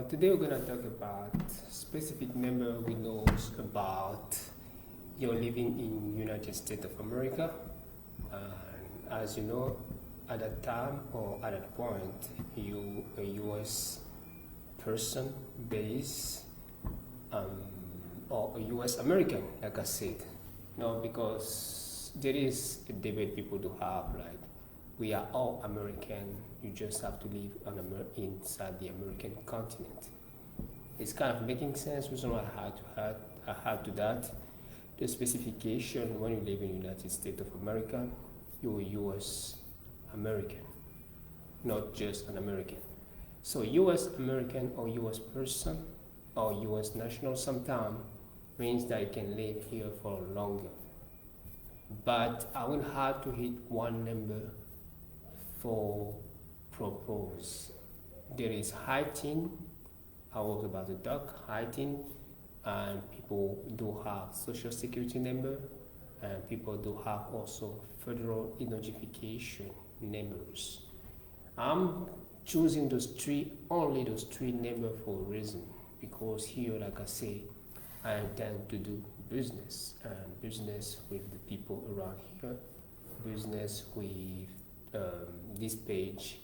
Today we're going to talk about specific number we know about you're living in United States of America. And as you know, at that time or at that point, you a U.S. person based or a U.S. American, like I said. No, because there is a debate people do have, like we are all American. You just have to live inside the American continent. It's kind of making sense. Reason why I had to that. The specification when you live in the United States of America, you're a U.S. American, not just an American. So U.S. American or U.S. person or U.S. national sometimes means that you can live here for longer. But I will have to hit one number for propose. There is heighting. I talk about the duck heighting, and people do have social security number, and people do have also federal identification numbers. I'm choosing only those three numbers for a reason, because here, like I say, I intend to do business, and business with the people around here, business with this page,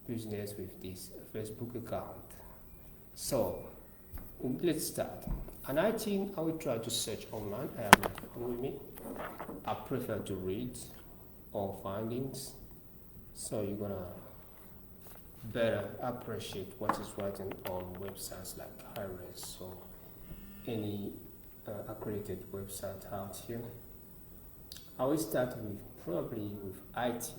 business with this Facebook account. So let's start. And I think I will try to search online. I have my phone with me. I prefer to read all findings, so you're gonna better appreciate what is written on websites like RAY or any accredited website out here. I will start with probably with IT.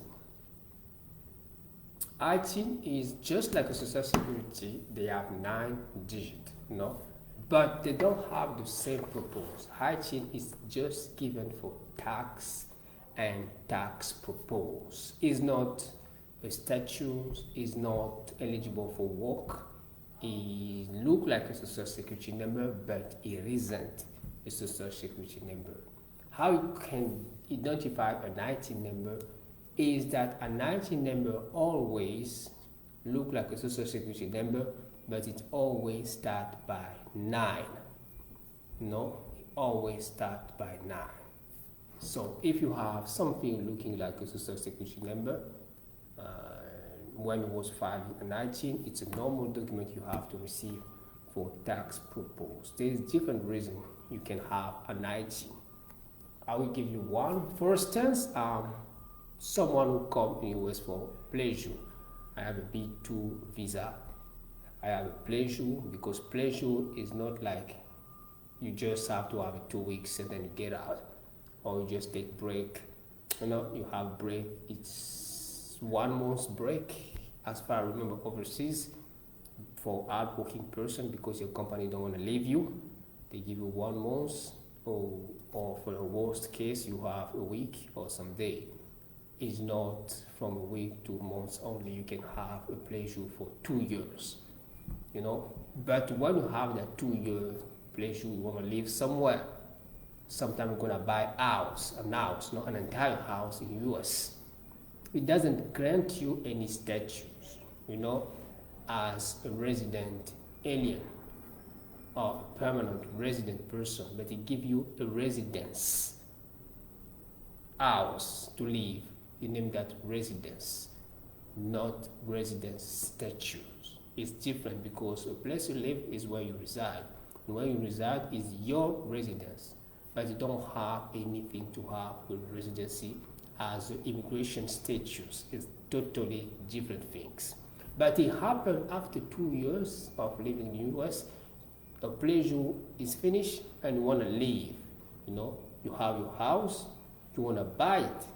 IT is just like a social security. They have 9 digits, but they don't have the same purpose. IT is just given for tax and tax purpose. It's not a statute. Is not eligible for work. It looks like a social security number, but it isn't a social security number. How you can identify an IT number is that an IT number always look like a social security number, but it always starts by 9. It always starts by 9. So if you have something looking like a social security number, when it was filed in 19, it's a normal document you have to receive for tax purpose. There is different reason you can have an IT. I will give you one. For instance, someone who come in US for pleasure. I have a B2 visa. I have a pleasure because pleasure is not like you just have to have 2 weeks and then you get out, or you just take break. You have break. It's 1 month break, as far as I remember overseas, for hard-working person, because your company don't want to leave you. They give you 1 month, or for the worst case, you have a week or some day. Is not from a week to months only. You can have a pleasure for 2 years, But when you have that 2-year pleasure, you want to live somewhere. Sometimes you're gonna buy an house, not an entire house in US. It doesn't grant you any status, as a resident alien or a permanent resident person, but it gives you a residence house to live. You name that residence, not residence status. It's different because a place you live is where you reside. And where you reside is your residence, but you don't have anything to have with residency as immigration status. It's totally different things. But it happened after 2 years of living in the US. The pleasure is finished and you want to leave. You have your house, you want to buy it,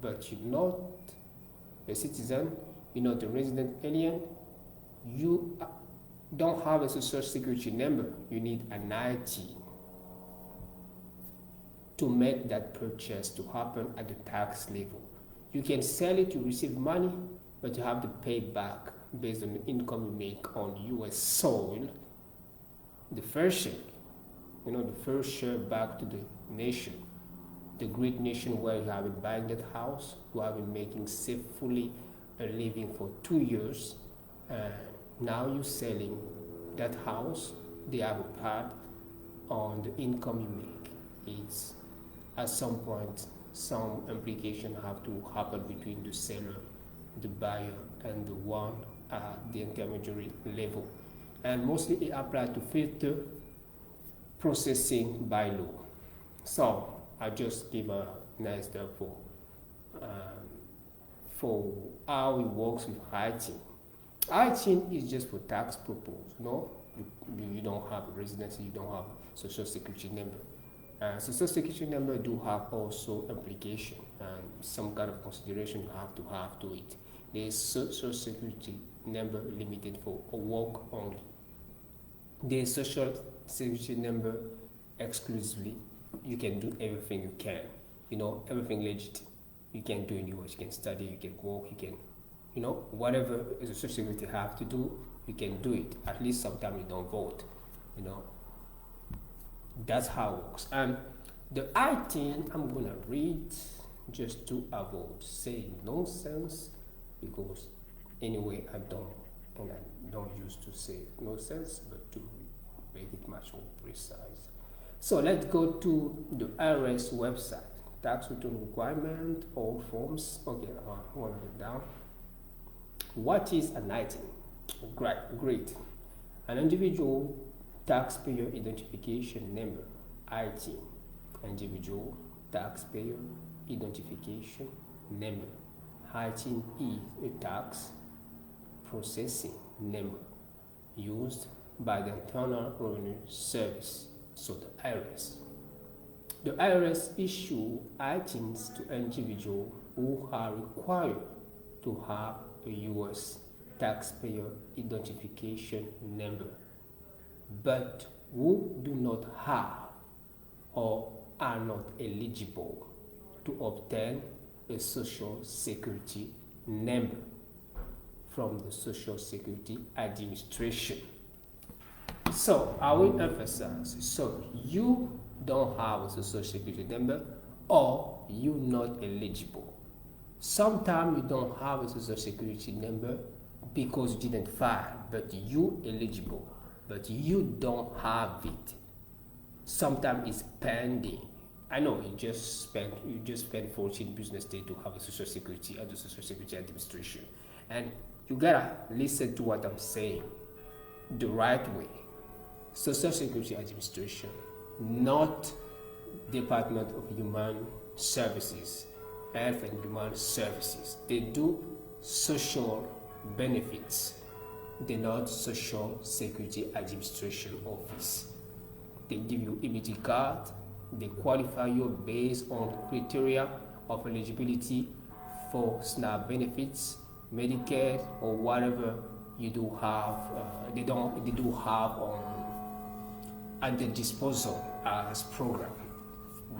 but you're not a citizen, you're not a resident alien, you don't have a social security number, you need an IT to make that purchase to happen at the tax level. You can sell it to receive money, but you have to pay back based on the income you make on US soil, the first share, the first share back to the nation. The great nation where you have been buying that house, you have been making safely a living for 2 years, and now you're selling that house, they have a part on the income you make. It's at some point some implication have to happen between the seller, the buyer, and the one at the intermediary level. And mostly it applies to filter processing by law. So I just give a nice example for how it works with ITIN. ITIN is just for tax purpose. No, you don't have a residency, you don't have social security number. Social security number do have also implication and some kind of consideration you have to it. There is social security number limited for work only. There is social security number exclusively. You can do everything you can, everything legit. You can do in yours, you can study, you can work, you can, whatever the social security have to do, you can do it. At least sometimes you don't vote, That's how it works. And the ITIN, I'm going to read just to avoid saying nonsense, because anyway, I don't used to say nonsense, but to make it much more precise. So let's go to the IRS website. Tax return requirement, all forms. Okay, I want to get down. What is an ITIN? Great. An individual taxpayer identification number, ITIN. Individual taxpayer identification number. ITIN is a tax processing number used by the Internal Revenue Service, so the IRS. The IRS issue ITINs to individuals who are required to have a U.S. taxpayer identification number, but who do not have or are not eligible to obtain a Social Security number from the Social Security Administration. So I will emphasize, so you don't have a Social Security number or you're not eligible. Sometimes you don't have a Social Security number because you didn't file, but you eligible, but you don't have it. Sometimes it's pending. I know you just spent 14 business days to have a Social Security at the Social Security Administration, and you gotta listen to what I'm saying the right way. Social Security Administration, not Department of Human Services, Health and Human Services. They do social benefits. They're not Social Security Administration Office. They give you EBT card. They qualify you based on criteria of eligibility for SNAP benefits, Medicare, or whatever you do have. They do have at the disposal as program.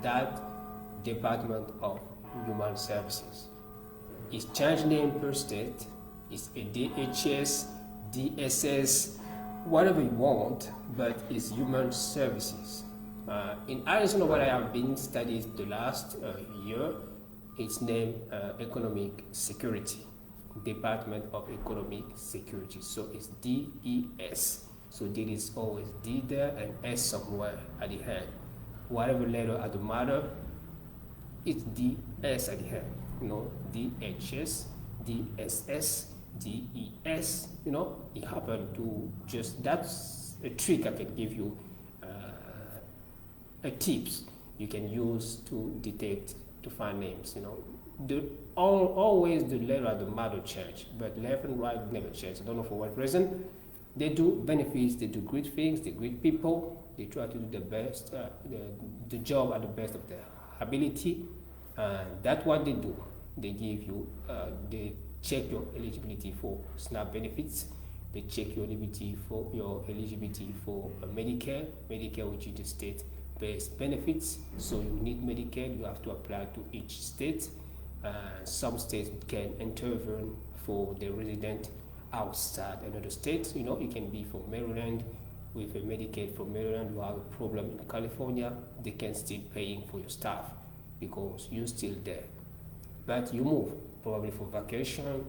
That Department of Human Services is changed name per state. It's a DHS, DSS, whatever you want, but it's Human Services. In Arizona, where I have been studied the last year, it's named Economic Security, Department of Economic Security. So it's DES. So there is always D there and S somewhere at the head. Whatever letter at the matter, it's DS at the head. DHS, DSS, DES. It happened to just, that's a trick I can give you, a tips you can use to detect, to find names. Always the letter at the matter change, but left and right never change. I don't know for what reason. They do benefits, they do great things, they greet people, they try to do the best, the job at the best of their ability, and that's what they do. They give you, they check your eligibility for SNAP benefits, they check your eligibility for Medicare, which is the state-based benefits. So you need Medicare, you have to apply to each state. Some states can intervene for the resident outside another state. It can be for Maryland. With a Medicaid for Maryland, you have a problem in California, they can still paying for your staff because you're still there. But you move probably for vacation.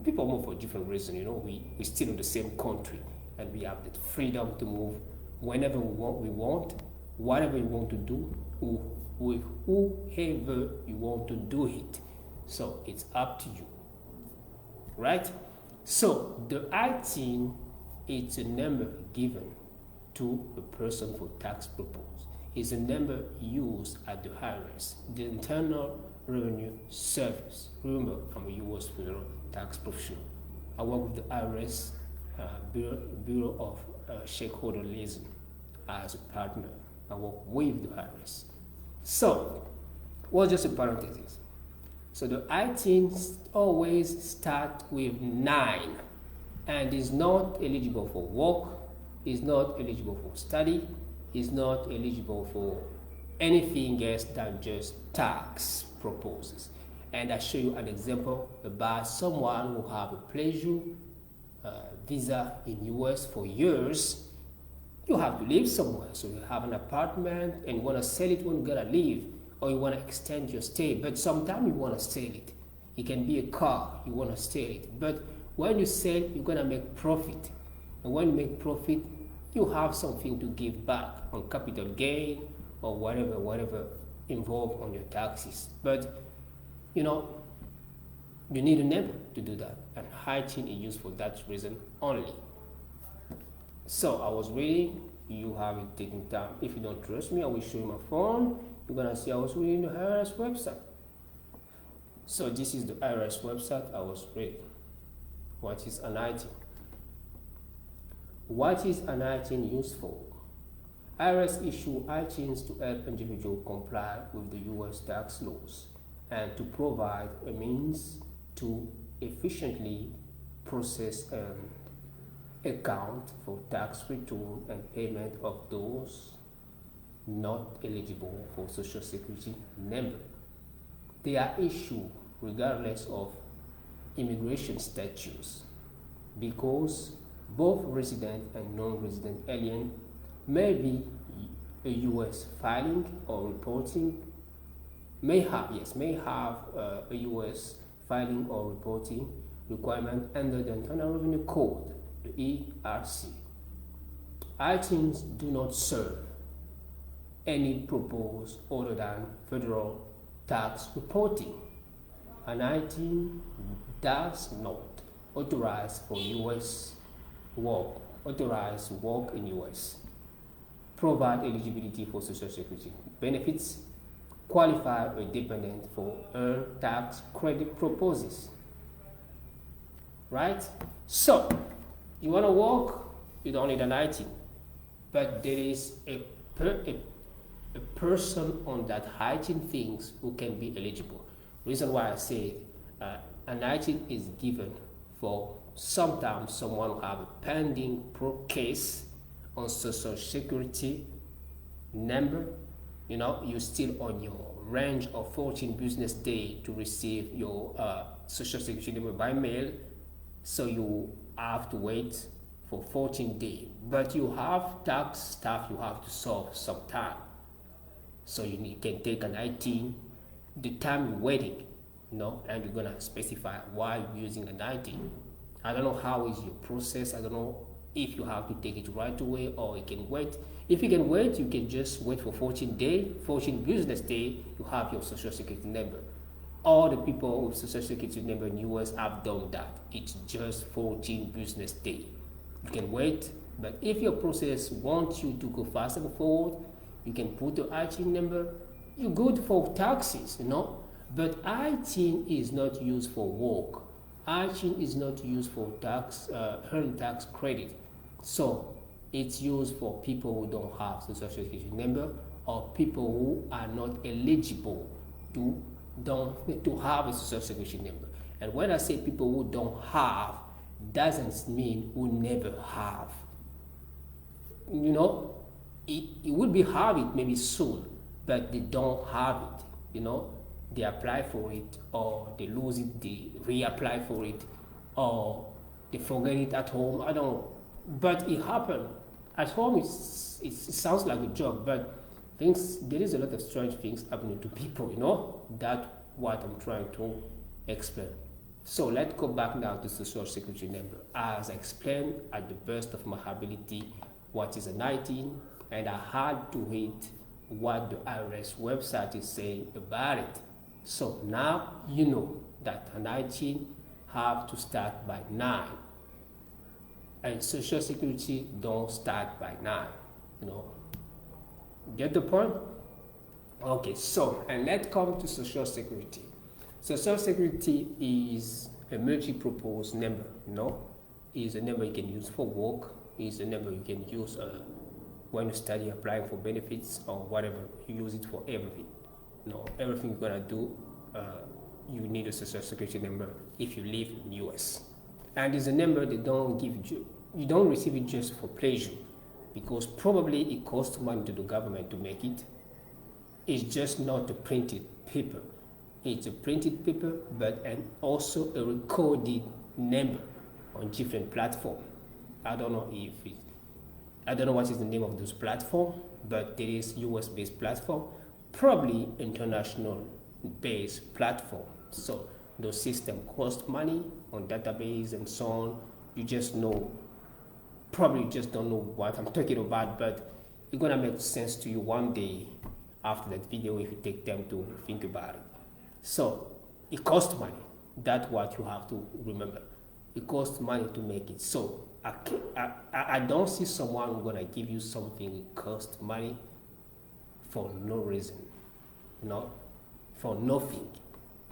People move for different reasons. We're still in the same country, and we have the freedom to move whenever we want, whatever you want to do, with whoever you want to do it. So it's up to you, right? So the 18 is a number given to a person for tax purpose. It's a number used at the IRS, the Internal Revenue Service. Remember, I'm a U.S. federal tax professional. I work with the IRS Bureau of Shareholder Liaison as a partner. I work with the IRS. So, what's just a parenthesis? So the 18 always start with 9 and is not eligible for work, is not eligible for study, is not eligible for anything else than just tax purposes. And I show you an example about someone who have a pleasure visa in US for years. You have to live somewhere, so you have an apartment and you want to sell it when you gotta leave, or you want to extend your stay, but sometimes you want to sell it. It can be a car, you want to sell it, but when you sell, you're gonna make profit, and when you make profit, you have something to give back on capital gain or whatever involved on your taxes. But you need a number to do that, and hygiene is used for that reason only. So I was reading, you have it taking time. If you don't trust me, I will show you my phone. You're gonna see I was reading the IRS website. So this is the IRS website I was reading. What is an item? What is an item used for? IRS issue items to help individuals comply with the U.S. tax laws and to provide a means to efficiently process and account for tax return and payment of those not eligible for Social Security number. They are issued regardless of immigration status because both resident and non-resident alien may be a U.S. filing or reporting, may have a U.S. filing or reporting requirement under the Internal Revenue Code, the ERC. Items do not serve any purpose other than federal tax reporting. An item does not authorize for U.S. authorized work in U.S., provide eligibility for Social Security benefits, qualify a dependent for earned tax credit purposes. Right? So, you want to work, you don't need an IT, but there is a person on that hygiene things who can be eligible. Reason why I say an IT is given for sometimes someone who have a pending case on Social Security number. You're still on your range of 14 business days to receive your Social Security number by mail, so you have to wait for 14 days. But you have tax stuff you have to solve sometime, so you can take an 18, the time you're waiting, and you're gonna specify why you're using an 19. I don't know how is your process. I don't know if you have to take it right away or you can wait. If you can wait, you can just wait for 14 days, 14 business days, you have your Social Security number. All the people with Social Security number in the US have done that. It's just 14 business days. You can wait, but if your process wants you to go fast and forward, you can put the ITIN number. You're good for taxes, but ITIN is not used for work. ITIN is not used for tax, earned tax credit. So it's used for people who don't have Social Security number or people who are not eligible to have a Social Security number. And when I say people who don't have, doesn't mean who never have. It would be have it maybe soon, but they don't have it. They apply for it, or they lose it, they reapply for it, or they forget it at home. I don't know, but it happened at home. It sounds like a joke, but there is a lot of strange things happening to people. That's what I'm trying to explain. So let's go back now to social security number. As I explained at the best of my ability what is a 19, and I had to read what the IRS website is saying about it. So now you know that a 19 have to start by 9, and social security don't start by 9. Get the point? Okay, so and let's come to social security. Social security is a multi-purpose number. Is a number you can use for work. Is a number you can use when you study, applying for benefits or whatever. You use it for everything. Everything you're gonna do, you need a social security number if you live in US. And it's a number they don't give you. You don't receive it just for pleasure, because probably it costs money to the government to make it. It's just not a printed paper. It's a printed paper, but and also a recorded number on different platforms. I don't know what is the name of those platforms, but there is US-based platform, probably international-based platform. So those systems cost money on database and so on. You just know, probably just don't know what I'm talking about, but it's gonna make sense to you one day after that video if you take time to think about it. So it costs money. That's what you have to remember. It costs money to make it. So I don't see someone who's gonna give you something that costs money for no reason, for nothing.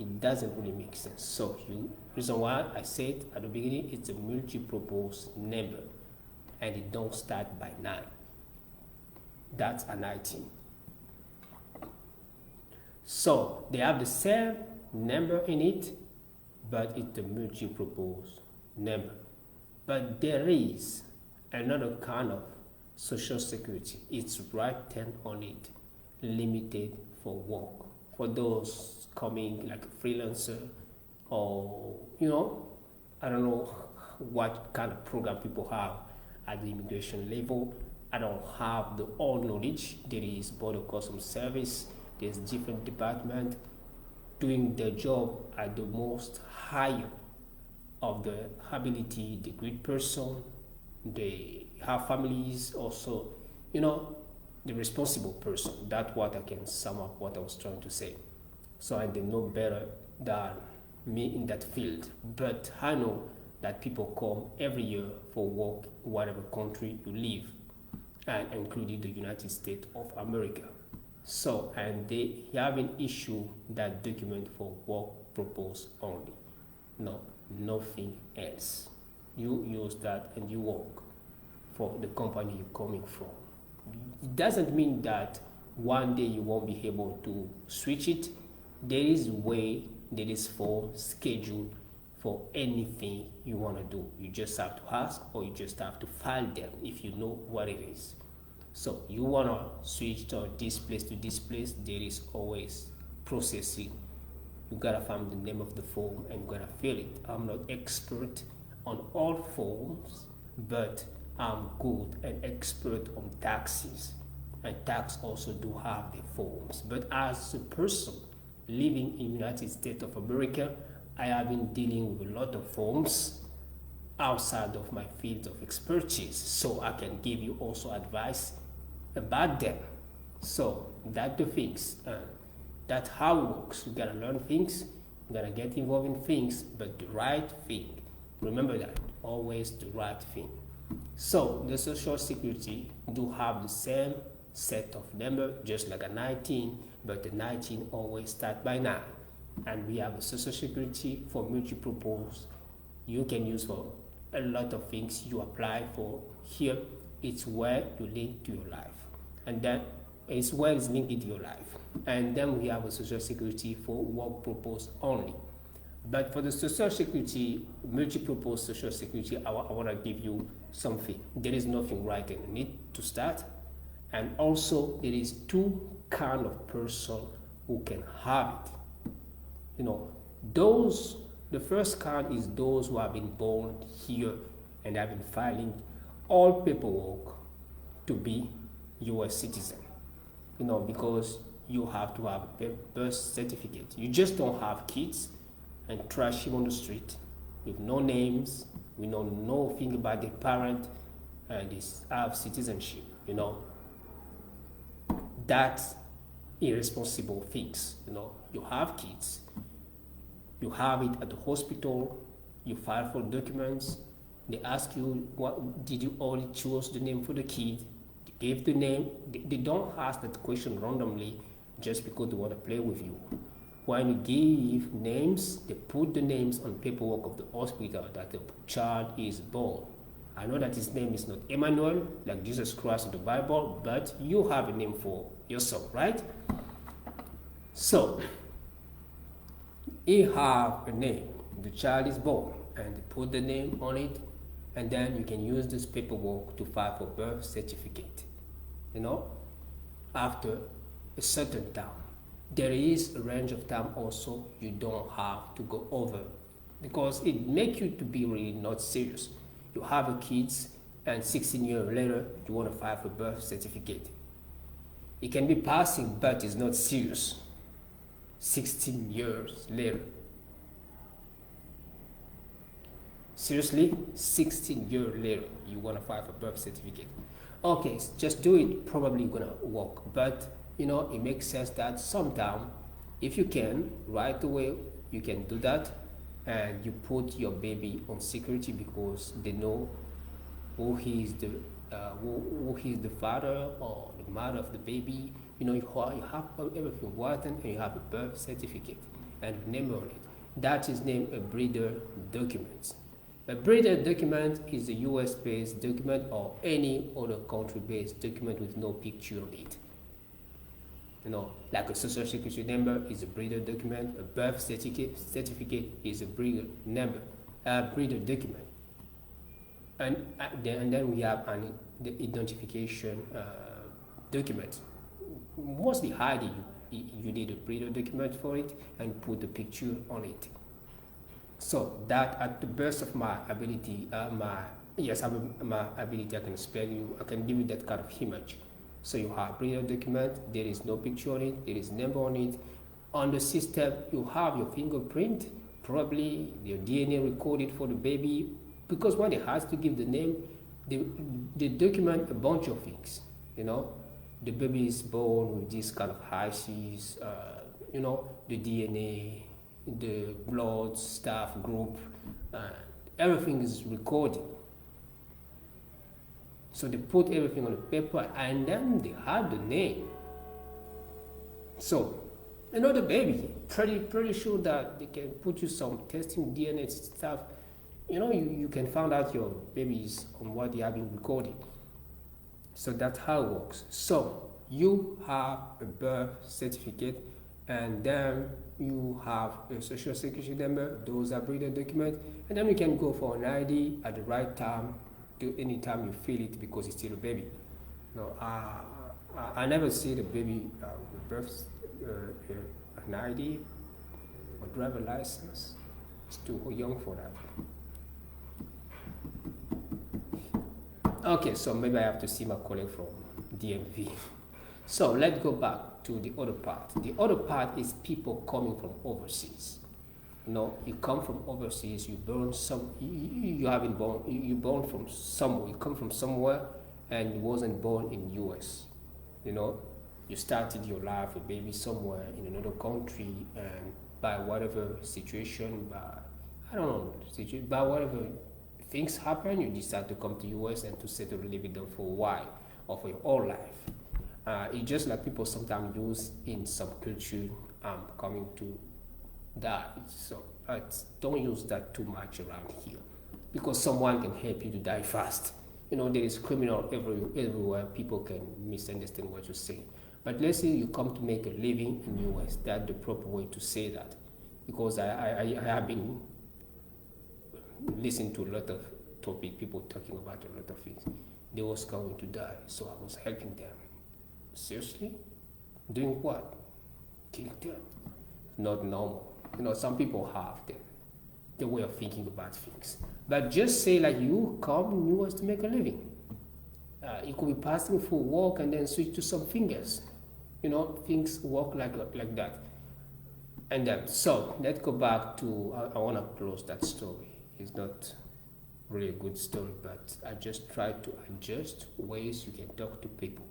It doesn't really make sense. So reason why I said at the beginning, it's a multi-purpose number, and it don't start by 9. That's a 19. So they have the same number in it, but it's a multi-purpose number. But there is another kind of social security. It's written on it, limited for work. For those coming like a freelancer, or I don't know what kind of program people have at the immigration level. I don't have the all knowledge. There is border customs service. There's different department doing their job at the most higher of the ability, the great person. They have families also, the responsible person. That's what I can sum up what I was trying to say. So I they know better than me in that field. But I know that people come every year for work, whatever country you live, and including the United States of America. So, and they have an issue that document for work purpose only. No, nothing else. You use that and you work for the company you're coming from. It doesn't mean that one day you won't be able to switch it. There is way, there is form, schedule for anything you want to do. You just have to ask, or you just have to file them if you know what it is. So you want to switch to this place to this place, there is always processing. You gotta find the name of the form and you gotta fill it. I'm not expert on all forms, but I'm good and expert on taxes. And tax also do have the forms. But as a person living in the United States of America, I have been dealing with a lot of forms outside of my field of expertise. So I can give you also advice about them. So that's the things. That's how it works. You gotta learn things, you gotta get involved in things, but the right thing. Remember that, always the right thing. So the Social Security do have the same set of number, just like a 19, but the 19 always start by 9. And we have a Social Security for multi-purpose. You can use for a lot of things you apply for here. It's where you link to your life. And then it's where it's linked to your life. And then we have a Social Security for work purpose only. But for the Social Security, multi-purpose Social Security, I want to give you something. There is nothing right in it to start. And also there is 2 kind of person who can have it. The first kind is those who have been born here and have been filing all paperwork to be US citizen. Because you have to have a birth certificate. You just don't have kids and trash him on the street with no names. We know nothing about the parent and his have citizenship. That's irresponsible things. You have kids, you have it at the hospital, you file for documents, they ask you, what did you only choose the name for the kid? They gave the name. They don't ask that question randomly just because they want to play with you. When you give names, they put the names on paperwork of the hospital that the child is born. I know that his name is not Emmanuel, like Jesus Christ in the Bible, but you have a name for yourself, right? So, you have a name, the child is born, and they put the name on it, and then you can use this paperwork to file for birth certificate, after a certain time. There is a range of time also you don't have to go over, because it makes you to be really not serious. You have a kids, and 16 years later you want to file for birth certificate. It can be passing, but it's not serious. 16 years later. Seriously, 16 years later you want to file for birth certificate. Okay, just do it, probably gonna work, but it makes sense that sometime, if you can, right away, you can do that, and you put your baby on security, because they know who is the father or the mother of the baby. You have everything written, and you have a birth certificate and a name on it. That is named a breeder document. A breeder document is a US-based document or any other country-based document with no picture on it. Like a social security number is a breeder document, a birth certificate is a breeder document. And then we have the identification document. Mostly highly you need a breeder document for it, and put the picture on it. So that, at the best of my ability, my ability, I can spell you, I can give you that kind of image. So you have breeder document, there is no picture on it, there is number on it. On the system, you have your fingerprint, probably your DNA recorded for the baby, because when it has to give the name, they document a bunch of things. The baby is born with this kind of HICs, the DNA, the blood, staff group, everything is recorded. So they put everything on the paper, and then they have the name. So, the baby, pretty sure that they can put you some testing DNA stuff. You can find out your babies on what they have been recorded. So that's how it works. So you have a birth certificate, and then you have a social security number. Those are breeder documents, and then you can go for an ID at the right time, any time you feel it, because it's still a baby. I never see the baby with birth an ID or driver license. It's too young for that. Okay, so maybe I have to see my colleague from DMV. So let's go back to the other part. The other part is people coming from overseas. You come from overseas, you born from somewhere, you come from somewhere, and you wasn't born in US. You started your life, a baby, somewhere in another country, and by whatever situation, by whatever things happen, you decide to come to US and to settle and live with them for a while or for your whole life. It's just like people sometimes use in some culture, coming to die. So don't use that too much around here, because someone can help you to die fast. There is criminal everywhere. People can misunderstand what you say. But let's say you come to make a living in US. That's the proper way to say that, because I have been listening to a lot of topic, people talking about a lot of things. They was going to die, so I was helping them. Seriously? Doing what? Killing them? Not normal. Some people have the way of thinking about things. But just say like you come in US to make a living. It could be passing for work and then switch to something else. Things work like that. And then, so let's go back to, I want to close that story. It's not really a good story, but I just try to adjust ways you can talk to people.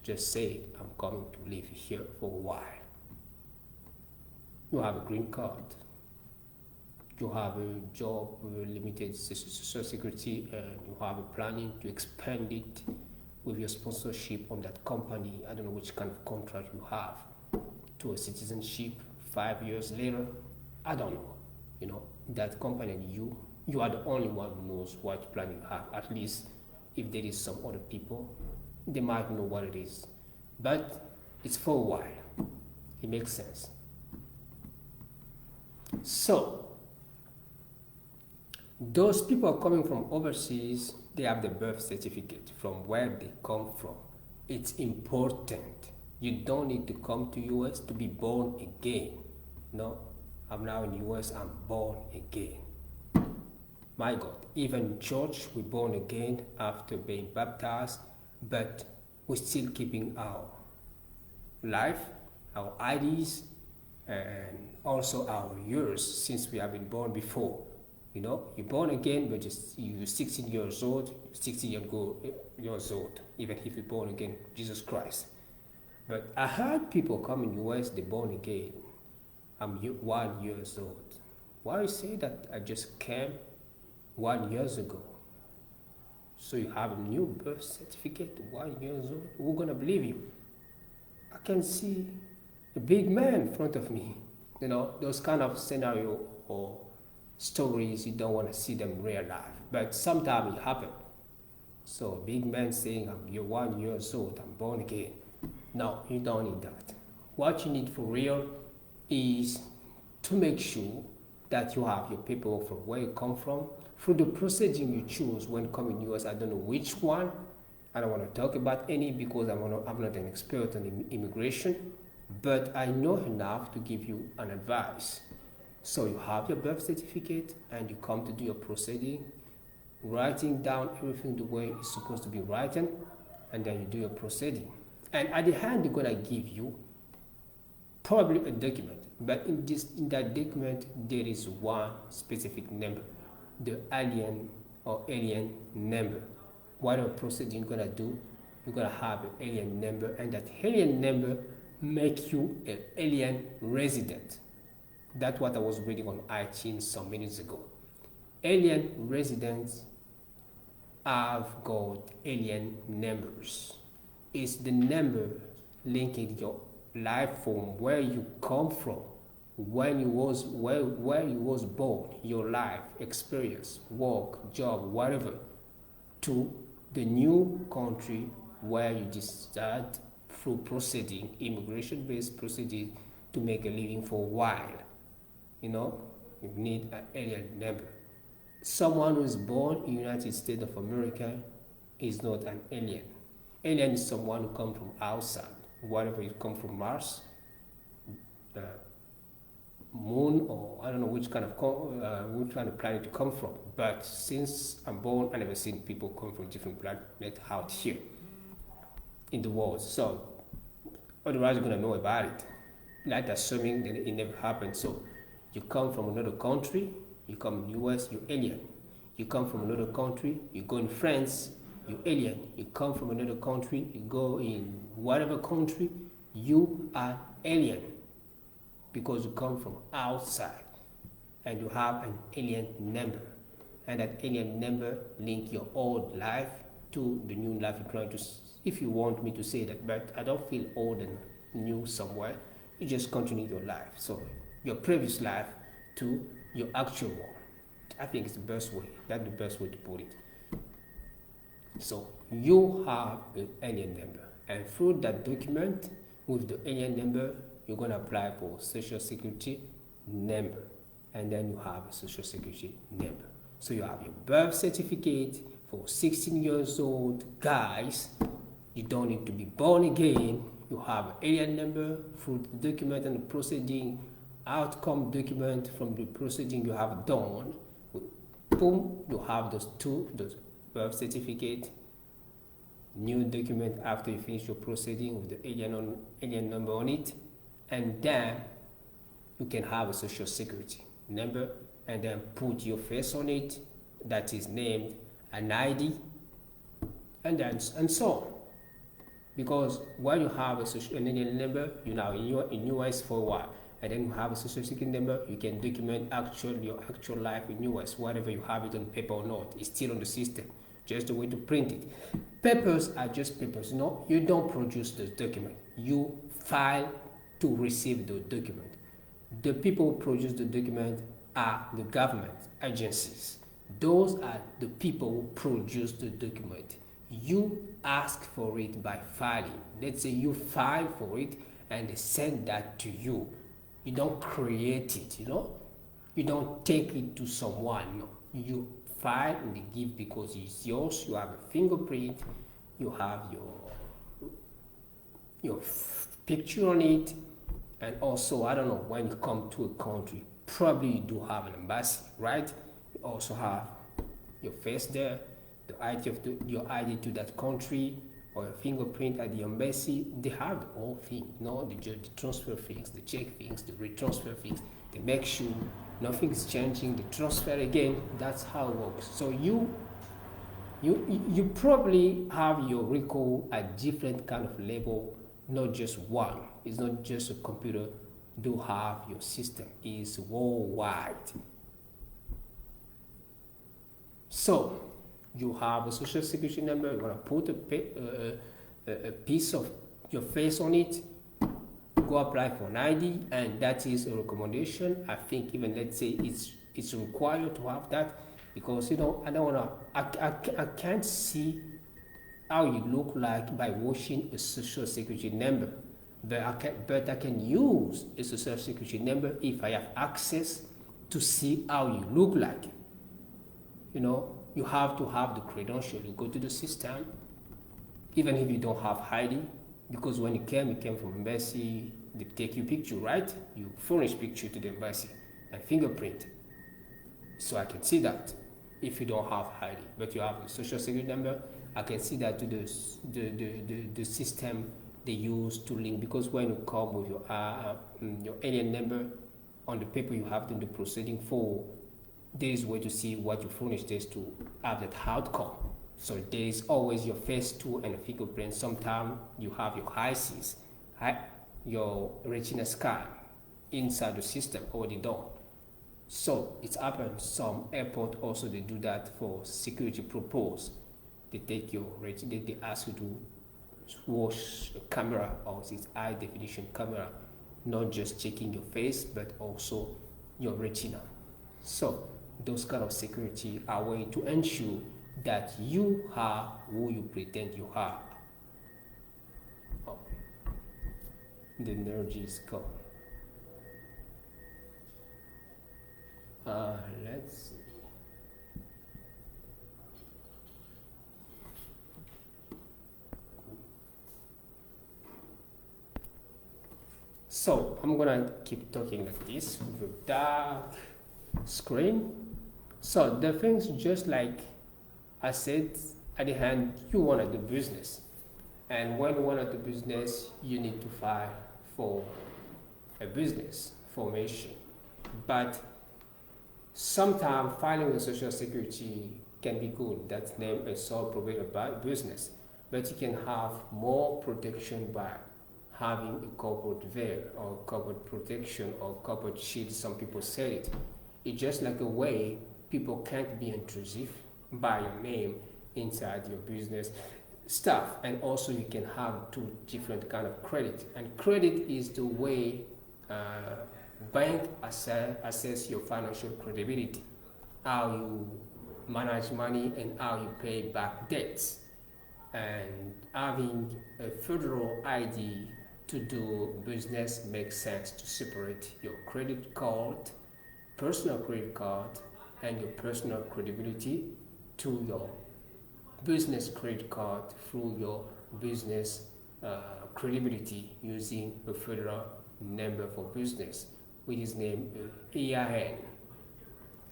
Just say, I'm coming to live here for a while. You have a green card. You have a job with limited social security, and you have a planning to expand it with your sponsorship on that company. I don't know which kind of contract you have, to a citizenship 5 years later. I don't know. You know, that company and you are the only one who knows what plan you have. At least if there is some other people, they might know what it is. But it's for a while. It makes sense. So, those people are coming from overseas, they have the birth certificate from where they come from. It's important. You don't need to come to US to be born again. No, I'm now in US, I'm born again. My God, even church, we're born again after being baptized, but we're still keeping our life, our IDs, and also our years since we have been born before. You know, you're born again, but just you're 16 years old, 16 years old, even if you're born again, Jesus Christ. But I heard people come in US, they're born again. I'm 1 year old. Why you say that I just came 1 year ago? So you have a new birth certificate, 1 year old? Who's gonna believe you? I can see a big man in front of me. You know, those kind of scenario or stories, you don't want to see them in real life, but sometimes it happens. So big man saying, you're 1 year old, I'm born again. No, you don't need that. What you need for real is to make sure that you have your paperwork from where you come from, through the procedure you choose when coming to US. I don't know which one. I don't want to talk about any because I'm not an expert on immigration, but I know enough to give you an advice. So you have your birth certificate and you come to do your proceeding, writing down everything the way it's supposed to be written, and then you do your proceeding. And at the end, they're gonna give you probably a document, but in that document there is one specific number, the alien number. Whatever proceeding you're gonna do, you're gonna have an alien number, and that alien number make you an alien resident. That's what I was reading on iTunes some minutes ago. Alien residents have got alien numbers. It's the number linking your life from where you come from, when you was where you was born, your life, experience, work, job, whatever, to the new country where you just start through proceeding, immigration-based proceeding, to make a living for a while. You know, you need an alien number. Someone who is born in the United States of America is not an alien. Alien is someone who comes from outside, whatever you come from Mars, moon, or I don't know which kind of planet you come from. But since I'm born, I never seen people come from different planets out here in the world. So otherwise, you're gonna know about it. Like assuming that it never happened. So you come from another country, you come in US, you're alien. You come from another country, you go in France, you're alien. You come from another country, you go in whatever country, you are alien. Because you come from outside and you have an alien number. And that alien number link your old life to the new life you're trying to, if you want me to say that, but I don't feel old and new somewhere. You just continue your life. So your previous life to your actual one. I think it's the best way. That's the best way to put it. So you have an alien number, and through that document with the alien number, you're going to apply for social security number, and then you have a social security number. So you have your birth certificate for 16 years old guys. You don't need to be born again. You have an alien number through the document and the proceeding outcome document from the proceeding you have done. Boom, you have those birth certificate, new document after you finish your proceeding with the alien number on it, and then you can have a social security number and then put your face on it that is named an ID, and so on. Because while you have a social number, you know, in US for a while, and then you have a social security number, you can document your actual life in US, whatever you have it on paper or not, it's still on the system, just the way to print it. Papers are just papers, no, you don't produce the document, you file to receive the document. The people who produce the document are the government agencies. Those are the people who produce the document. You ask for it by filing. Let's say you file for it and they send that to you. You don't create it, you know. You don't take it to someone, no. You file and they give because it's yours. You have a fingerprint. You have your picture on it. And also, I don't know, when you come to a country, probably you do have an embassy, right? You also have your face there, the ID of your ID to that country, or a fingerprint at the embassy. They have the whole thing, you know, the transfer things, the check things, the retransfer things. They make sure nothing is changing, the transfer again. That's how it works. So you probably have your record at different kind of level, not just one. It's not just a computer. Do have your system is worldwide. So you have a social security number. You're gonna put a piece of your face on it. Go apply for an ID, and that is a recommendation. I think even, let's say, it's required to have that, because you know, I can't see how you look like by watching a social security number, but I can use a social security number if I have access to see how you look like. You know, you have to have the credential. You go to the system, even if you don't have ID, because when you came from embassy, they take your picture, right? You furnish picture to the embassy and fingerprint. So I can see that if you don't have ID, but you have a social security number, I can see that to the system they use to link, because when you come with your alien number on the paper you have done the proceeding for, there is a way to see what you furnish this to have that outcome. So there is always your face too and a fingerprint. Sometimes you have your ICs, your retina scan inside the system already done. So it's happened some airport also they do that for security purpose. They take your retina, they ask you to wash a camera or its high definition camera, not just checking your face but also your retina. So those kind of security are way to ensure that you are who you pretend you are. Oh, the energy is gone. Let's see. So I'm gonna keep talking like this with a dark screen. So the things, just like I said at the end, you want to do business, and when you want to do business, you need to file for a business formation. But sometimes filing a social security can be good. That's named a sole proprietor business, but you can have more protection by having a corporate veil or corporate protection or corporate shield. Some people say it. It's just like a way people can't be intrusive by your name inside your business stuff. And also you can have two different kind of credit. And credit is the way bank assess your financial credibility, how you manage money and how you pay back debts. And having a federal ID to do business makes sense to separate your credit card, personal credit card, and your personal credibility to your business credit card through your business credibility using a federal number for business, which is named EIN.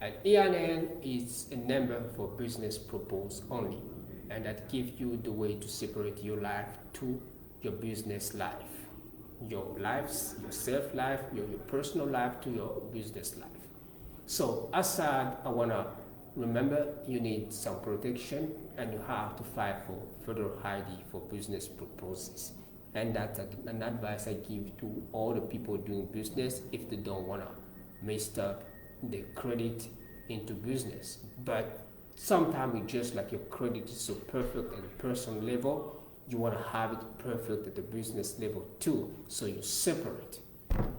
And EIN is a number for business purpose only, and that gives you the way to separate your life to your business life. your lives, your self life, your personal life to your business life. So aside, I wanna remember you need some protection and you have to fight for federal ID for business purposes. And that's an advice I give to all the people doing business if they don't wanna mess up their credit into business. But sometimes it's just like your credit is so perfect at the personal level, you want to have it perfect at the business level too, so you separate.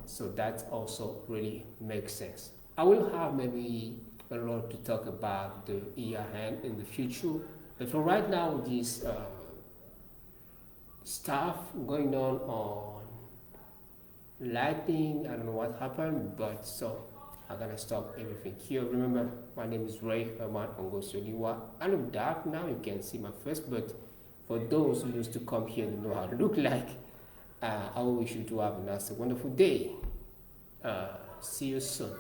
So that also really makes sense. I will have maybe a lot to talk about the ERN in the future, but for right now, this stuff going on lighting, I don't know what happened, but so I'm gonna stop everything here. Remember, my name is Ray Hermann Angossio Liwa. I look dark now, you can see my face, but for those who used to come here and know how to look like, I wish you to have a nice, wonderful day. See you soon.